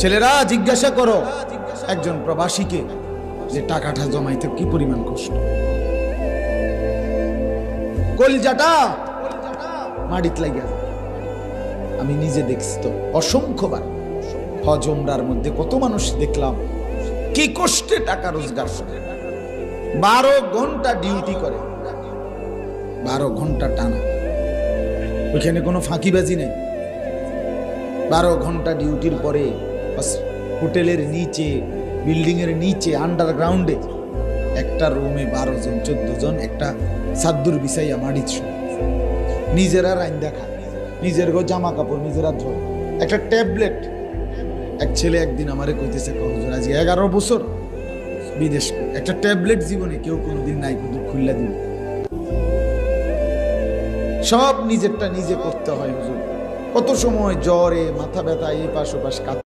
ছেলেরা জিজ্ঞাসা করো একজন প্রবাসীকে যে টাকাটা জমাইতে কি পরিমাণ কষ্ট, কলজাটা মাটিতে লাগিয়া যায়। আমি নিজে দেখছি তো অসংখ্যবার হজ উমরার মধ্যে কত মানুষ দেখলাম কি কষ্টে টাকা রোজগার করে, 12 ঘন্টা ডিউটি করে, 12 ঘন্টা টানা, ওইখানে কোনো ফাঁকিবাজি নেই। 12 ঘন্টা ডিউটির পরে হোটেলের নিচে, বিল্ডিং এর নিচে, আন্ডারগ্রাউন্ডে একটা রুমে 12 জন 14 জন একটা সাদ্দুর বিছাইয়া মাটিত শুয়ে, নিজেরা রাইন্দা খায়, নিজের জামা কাপড় নিজেরা ধোয়, একটা ট্যাবলেট। এক ছেলে একদিন আমারে কইতেছে, হুজুর আজ 11 বছর বিদেশ, একটা ট্যাবলেট জীবনে কেউ কোনোদিন নাই, কিন্তু খুললা দিন, সব নিজেরটা নিজে করতে হয় হুজুর। কত সময় জ্বরে, মাথা ব্যথা, এই পাশ ও পাশ